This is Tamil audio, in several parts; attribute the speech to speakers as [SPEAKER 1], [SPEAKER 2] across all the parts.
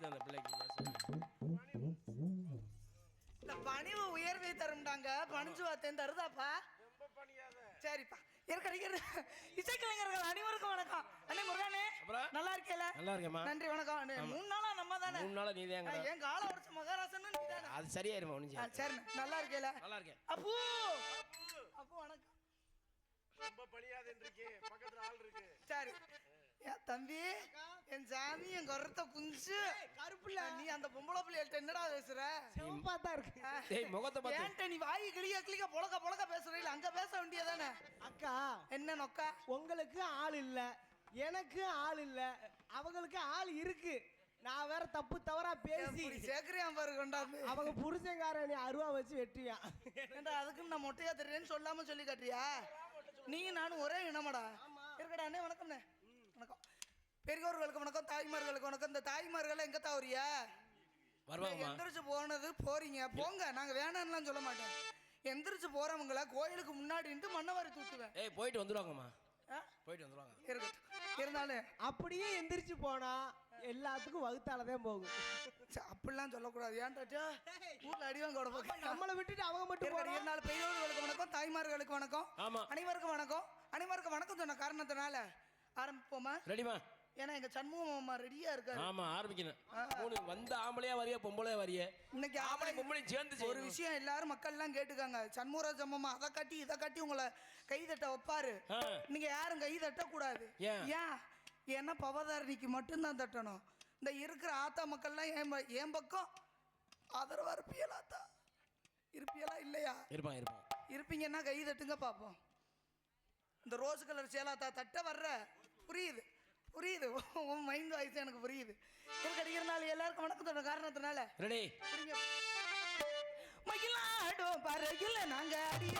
[SPEAKER 1] அந்த பிள்ளைக்கு
[SPEAKER 2] இந்த பணிவு உயர்வை தரும்டாங்க. பணிச்சு வார்த்தை தருதாப்பா. சரிப்பா. இசைக்கலைஞர்கள் அனைவருக்கும் வணக்கம். அண்ணே முருகனே நல்லா இருக்கேல? நல்லா இருக்கேம்மா. நன்றி வணக்கம். 3 நாளா நம்ம தானே.
[SPEAKER 1] 3 நாளா நீ தான்.
[SPEAKER 2] என் கால உடைச்ச மகாராசன் நீ தானே.
[SPEAKER 1] அது சரியாயிருமா ஒண்ணு.
[SPEAKER 2] சரி நல்லா இருக்கேல?
[SPEAKER 1] நல்லா இருக்கேன்.
[SPEAKER 2] அப்போ அப்போ வணக்கம்.
[SPEAKER 3] ரொம்ப பழியாதேன்றிக்கே பக்கத்துல ஆள் இருக்கு.
[SPEAKER 2] சரி என் தம்பி என் சாமி என் கருத்தை குஞ்சு கருப்புல நீ அந்த பொம்பளை பிள்ளைகள்ட்ட என்னடா பேசுற?
[SPEAKER 4] சிவப்பா தான் இருக்கு.
[SPEAKER 1] ஏய் முகத்தை பார்த்து
[SPEAKER 2] ஏன்ட்ட நீ வாய் கிளிக்க பொளக்க பேசுற? இல்ல அங்க பேச வேண்டியதானே.
[SPEAKER 4] அக்கா
[SPEAKER 2] என்ன நொக்கா?
[SPEAKER 4] உங்களுக்கு ஆள் இல்ல, எனக்கு ஆள் இல்ல, அவங்களுக்கு ஆள் இருக்கு. நான் வேற தப்பு தவறா பேசி
[SPEAKER 2] சேர்க்கிறியான் பாரு கொண்டாந்து.
[SPEAKER 4] அவங்க புருஷங்காரன் அருவா வச்சு வெட்டியான்.
[SPEAKER 2] ஏண்டா அதுக்குன்னு நான் மொட்டையா தெரியுன்னு சொல்லாம சொல்லி காட்டுறியா? நீ நானும் ஒரே இனமாடா. இருக்கடா அண்ணே வணக்கம்ண்ணே. வணக்கம். பெரியவர்களுக்கு வணக்கம், தாய்மார்களுக்கு வணக்கம். இந்த தாய்மார்கள் எங்க தாவறியா
[SPEAKER 1] வருவாங்க?
[SPEAKER 2] எந்திரிச்சு போனது போறீங்க போங்க, நாங்க வேணாம்லாம் சொல்ல மாட்டோம். எந்திரிச்சு போறவங்கள கோயிலுக்கு முன்னாடி நின்று மண்ணவாரி தூத்துவேன்.
[SPEAKER 1] ஏய் போயிட்டு வந்துருவாங்கம்மா. போயிட்டு வந்துருவாங்க.
[SPEAKER 2] இருக்கட்டும். இருந்தாலும்
[SPEAKER 4] அப்படியே எந்திரிச்சு போனா எல்லாத்துக்கும் வகுத்தாலதான் போகும்.
[SPEAKER 2] அப்படிலாம் சொல்லக்கூடாது. ஏன்டாச்சா ஊர்ல அடிவாங்க கூட போக
[SPEAKER 4] நம்மளை விட்டுட்டு அவங்க மட்டும் போறாங்க.
[SPEAKER 2] இருந்தாலும் பெரியவர்களுக்கு வணக்கம், தாய்மார்களுக்கு வணக்கம், அனைவருக்கும் வணக்கம். அனைவருக்கும் வணக்கம் சொன்ன காரணத்தினால ஆரம்பிப்போமா?
[SPEAKER 1] ரெடிமா?
[SPEAKER 2] ஏன்னா எங்க சண்முகம் அம்மா ரெடியா இருக்காரு.
[SPEAKER 1] ஆமா ஆரம்பிக்கணும். மூணு வந்த ஆம்பளையா வரிய பொம்பளையா வரிய
[SPEAKER 2] இன்னைக்கு
[SPEAKER 1] ஆம்பளை பொம்பளை சேர்ந்து
[SPEAKER 2] ஒரு விஷயம் எல்லாரும் மக்கள் எல்லாம் கேட்டுக்காங்க. சண்முகராஜ் அம்மா அதை கட்டி இதை கட்டி உங்களை கைதட்ட வைப்பாரு. நீங்க யாரும் கை தட்ட கூடாது. ஏன்? ஏன்னா பவதாரணிக்கு மட்டும்தான் தட்டணும். இந்த இருக்கிற ஆத்தா மக்கள்லாம் என் பக்கம் ஆதரவா இருப்பியலா? ஆத்தா இருப்பியலா இல்லையா? இருப்பீங்கன்னா கை தட்டுங்க பார்ப்போம். இந்த ரோஸ் கலர் சேலாத்தா தட்ட வர்ற புரியுது புரியுது. உன் மைண்ட் வாய்ஸ் எனக்கு புரியுது. இருக்கிறனால எல்லாருக்கும் வணக்கம் சொன்ன காரணத்தினால
[SPEAKER 1] ரெடி
[SPEAKER 2] மகிழாடும் பறகில நாங்க அடி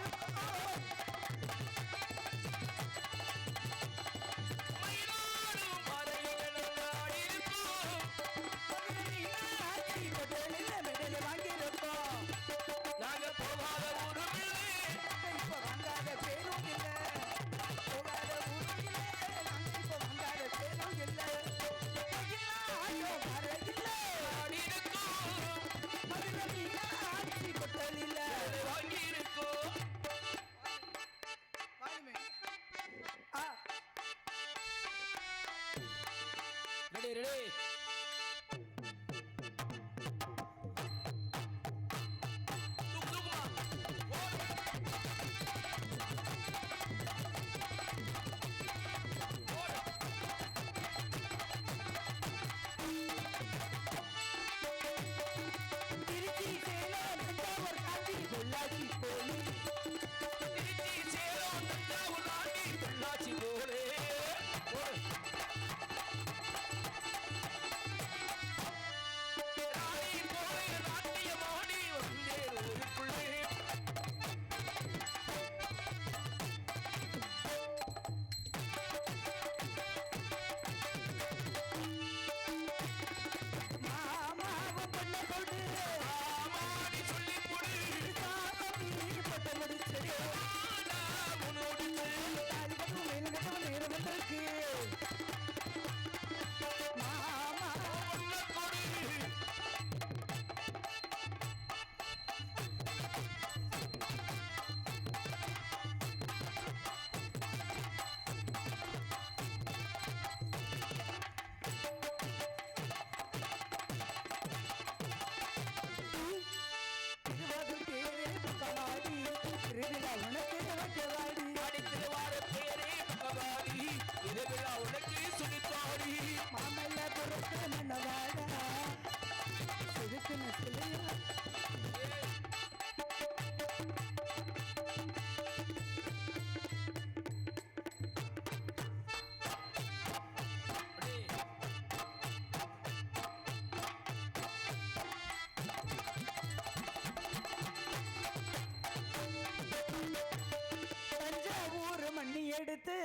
[SPEAKER 2] எடுத்து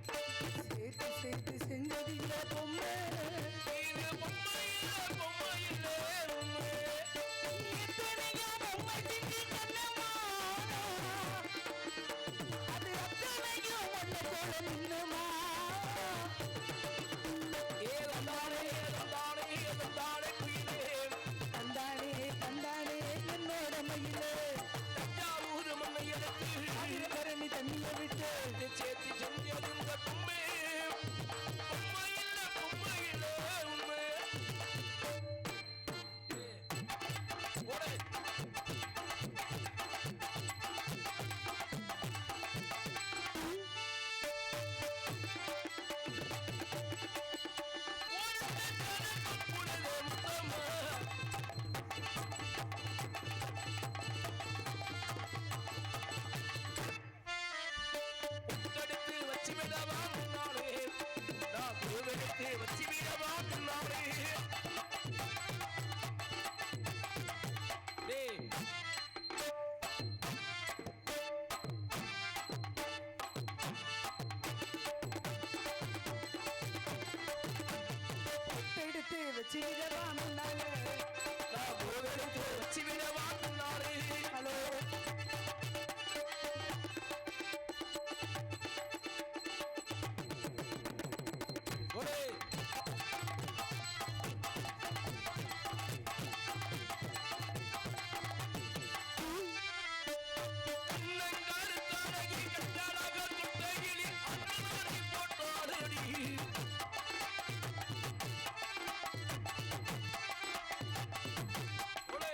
[SPEAKER 2] சேர்த்து சேர்த்து செஞ்சதில்லை பொம்மை வச்சு விடவா முன்னாலே
[SPEAKER 1] பூவெடுத்து வச்சு விடவா முன்னாலே.
[SPEAKER 2] ஹலோ
[SPEAKER 1] ஒரே கண்ணங்காருக்காரகி கட்டாளாக கொட்டையிலில் அண்ணாடி போட்டாரடி. ஒரே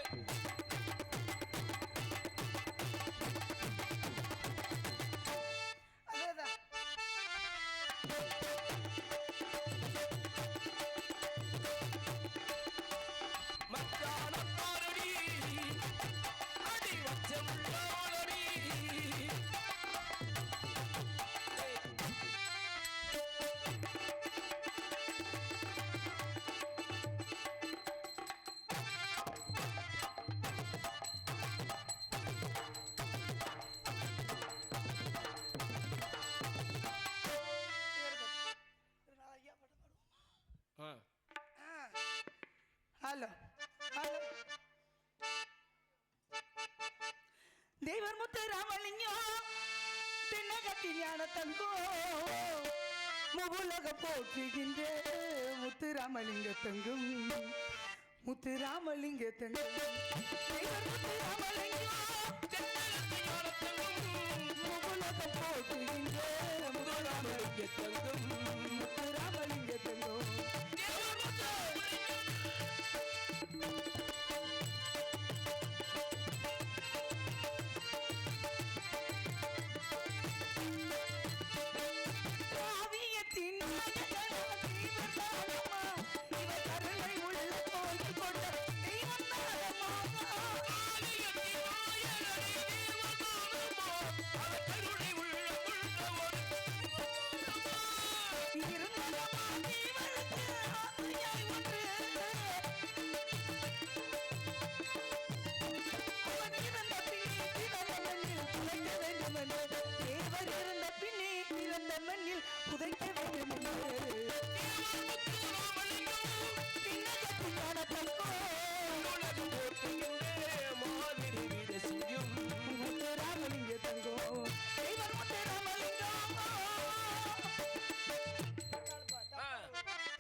[SPEAKER 2] அதேதான்
[SPEAKER 1] மச்சான பாரடி அடி வச்சமுள்ளோரடி.
[SPEAKER 2] ஐயா பாட்டு பாடுவோம்.
[SPEAKER 1] ஆ
[SPEAKER 2] ஹலோ ஹலோ தேவர் முத்து ராமலிங்கம் தென்னகத்தி ஞான தங்கோ முகுலக போற்றுகின்ற முத்து ராமலிங்க தங்கும் முத்து ராமலிங்க தங்கும் தேவர் முத்து ராமலிங்கம் முகுலக போற்றுகின்ற முத்து ராமலிங்க தங்கும் முத்து ராமலிங்க தங்கும் காவியத்தின் இவர் கருணை உள்ள கோயில் கொண்ட தெய்வம் புதைக்க வேண்டும்
[SPEAKER 1] மாதிரி வீடு செய்யும்.
[SPEAKER 2] ராமலிங்க தங்கோ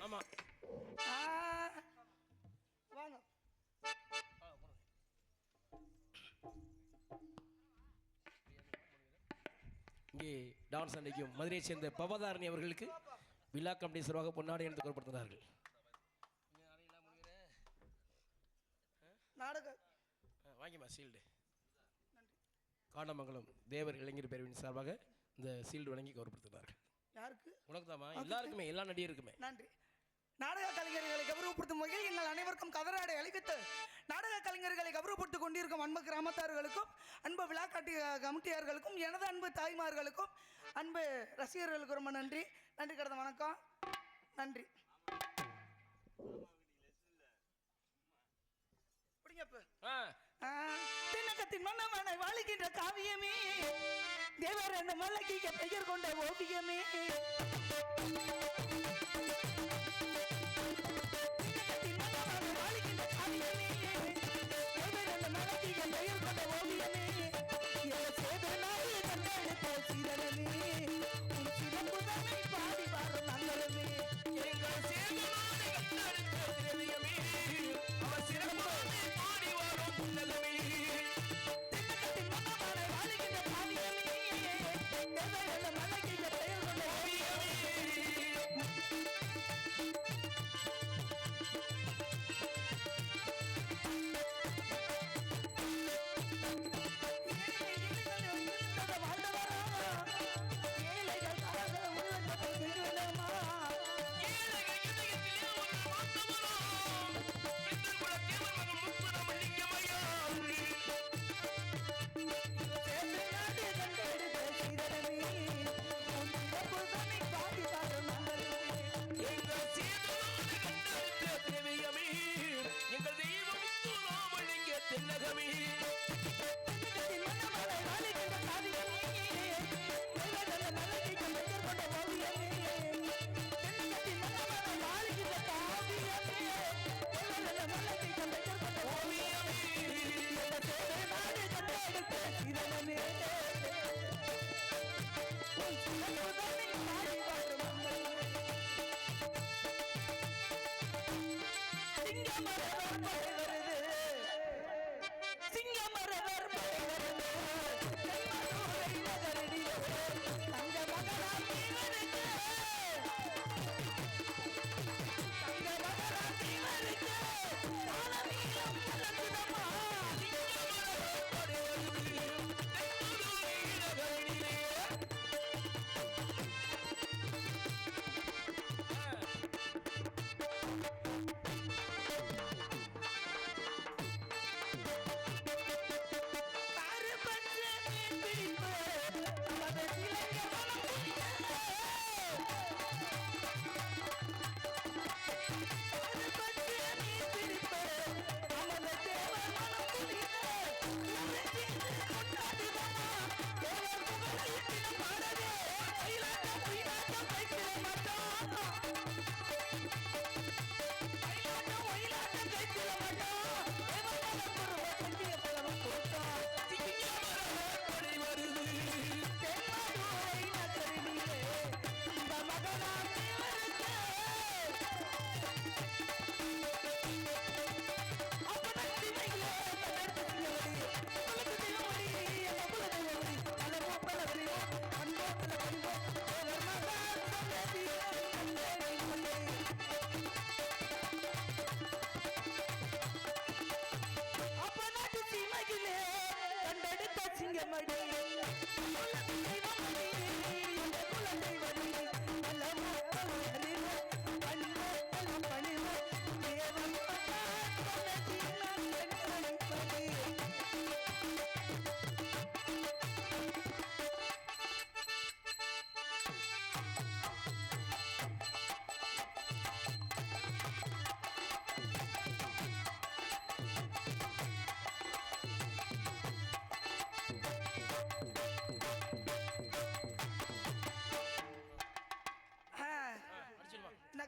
[SPEAKER 1] ஆமா
[SPEAKER 2] வாங்க
[SPEAKER 1] இங்கே டான்ஸ் அன்றைக்கும் மதுரையை சேர்ந்த பவதாரணி அவர்களுக்கு விழா கமிட்டி சார்பாக பொன்னாடை என்று குறிப்பிடுகிறார்கள்.
[SPEAKER 2] நாடக
[SPEAKER 1] வாங்கிமா சீல்டு. காண்டமங்கலம் தேவர் இளைஞர் பேரவையின் சார்பாக இந்த சீல்டு வழங்கி கௌரவப்படுத்துகிறார்கள்.
[SPEAKER 2] யாருக்கு
[SPEAKER 1] உனக்கு தாமா எல்லாருக்குமே எல்லா நடிகருக்குமே.
[SPEAKER 2] நன்றி. நாடக கலைஞர்களை கௌரவப்படுத்தும் வகையில் எங்கள் அனைவருக்கும் கதராடை அளிவித்து நாடக கலைஞர்களை கௌரவப்படுத்திக் கொண்டிருக்கும் அன்பு கிராமத்தார்களுக்கும் அன்பு விழா கமிட்டியார்களுக்கும் எனது அன்பு தாய்மார்களுக்கும் அன்பு ரசிகர்களுக்கு ரொம்ப நன்றி. நன்றி கடந்த வணக்கம். நன்றி. தினக்கத்தின் மன்னமனை வாழுகின்ற காவியமே தேவர் என்ற மல்லக்கிக்க பெயர் கொண்ட ஓவியமே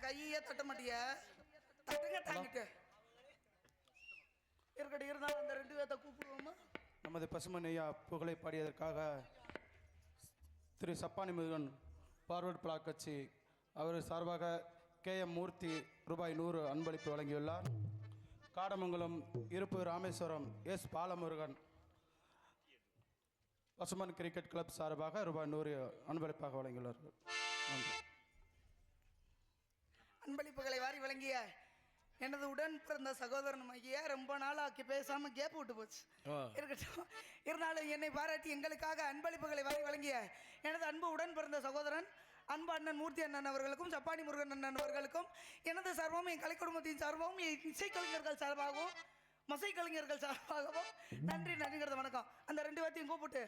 [SPEAKER 2] கையே தட்ட மாட்டிய தட்டுங்க தாங்கிட்டு இருக்கட்டும். இருந்தாலும் அந்த ரெண்டு பேர்த்த கூப்பிடுவோமா?
[SPEAKER 5] நமது பசுமன் ஐயா புகழை பாடியதற்காக திரு சப்பானி முருகன் பார்வர்ட் பிளாக் கட்சி அவர் சார்பாக KM மூர்த்தி ரூபாய் 100 அன்பளிப்பு வழங்கியுள்ளார். காடமங்கலம் இருப்பு Rameswaram S Balamurugan Pasumpon cricket club சார்பாக ரூபாய் 100 அன்பளிப்பாக வழங்கியுள்ளார்கள். நன்றி.
[SPEAKER 2] அன்பளிப்புகளை வாரி வழங்கிய எனது உடன் பிறந்த சகோதரன் ஐயா ரொம்ப நாளாக்கி பேசாம கேப் விட்டு போச்சு. இருக்கட்டும். இருந்தாலும் என்னை பாராட்டி எங்களுக்காக அன்பளிப்புகளை வாரி வழங்கிய எனது அன்பு உடன் பிறந்த சகோதரன் அன்பு அண்ணன் மூர்த்தி அண்ணன் அவர்களுக்கும் சப்பானி முருகன் அண்ணன் அவர்களுக்கும் எனது சார்பாகவும் என் கலை குடும்பத்தின் சார்பாகவும் இசைக்கலைஞர்கள் சார்பாகவும் மசைக்கலைஞர்கள் சார்பாகவும் நன்றி நன்றிங்கிறது வணக்கம். அந்த ரெண்டு பேர்த்தையும் கூப்பிட்டு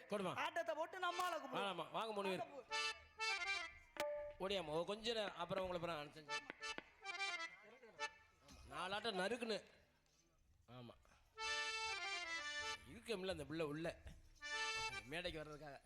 [SPEAKER 2] ஆட்டத்தை போட்டு நம்மளால கூப்பிடுவோம்.
[SPEAKER 1] வாங்க 3 பேர் ஓடியாமா கொஞ்சம் நேரம் அப்புறம் உங்களை அப்புறம் அனுப்பிச்சு 4 ஆட்டம் நறுக்குன்னு. ஆமாம் இருக்கமில்ல அந்த பிள்ளை உள்ள மேடைக்கு வர்றதுக்காக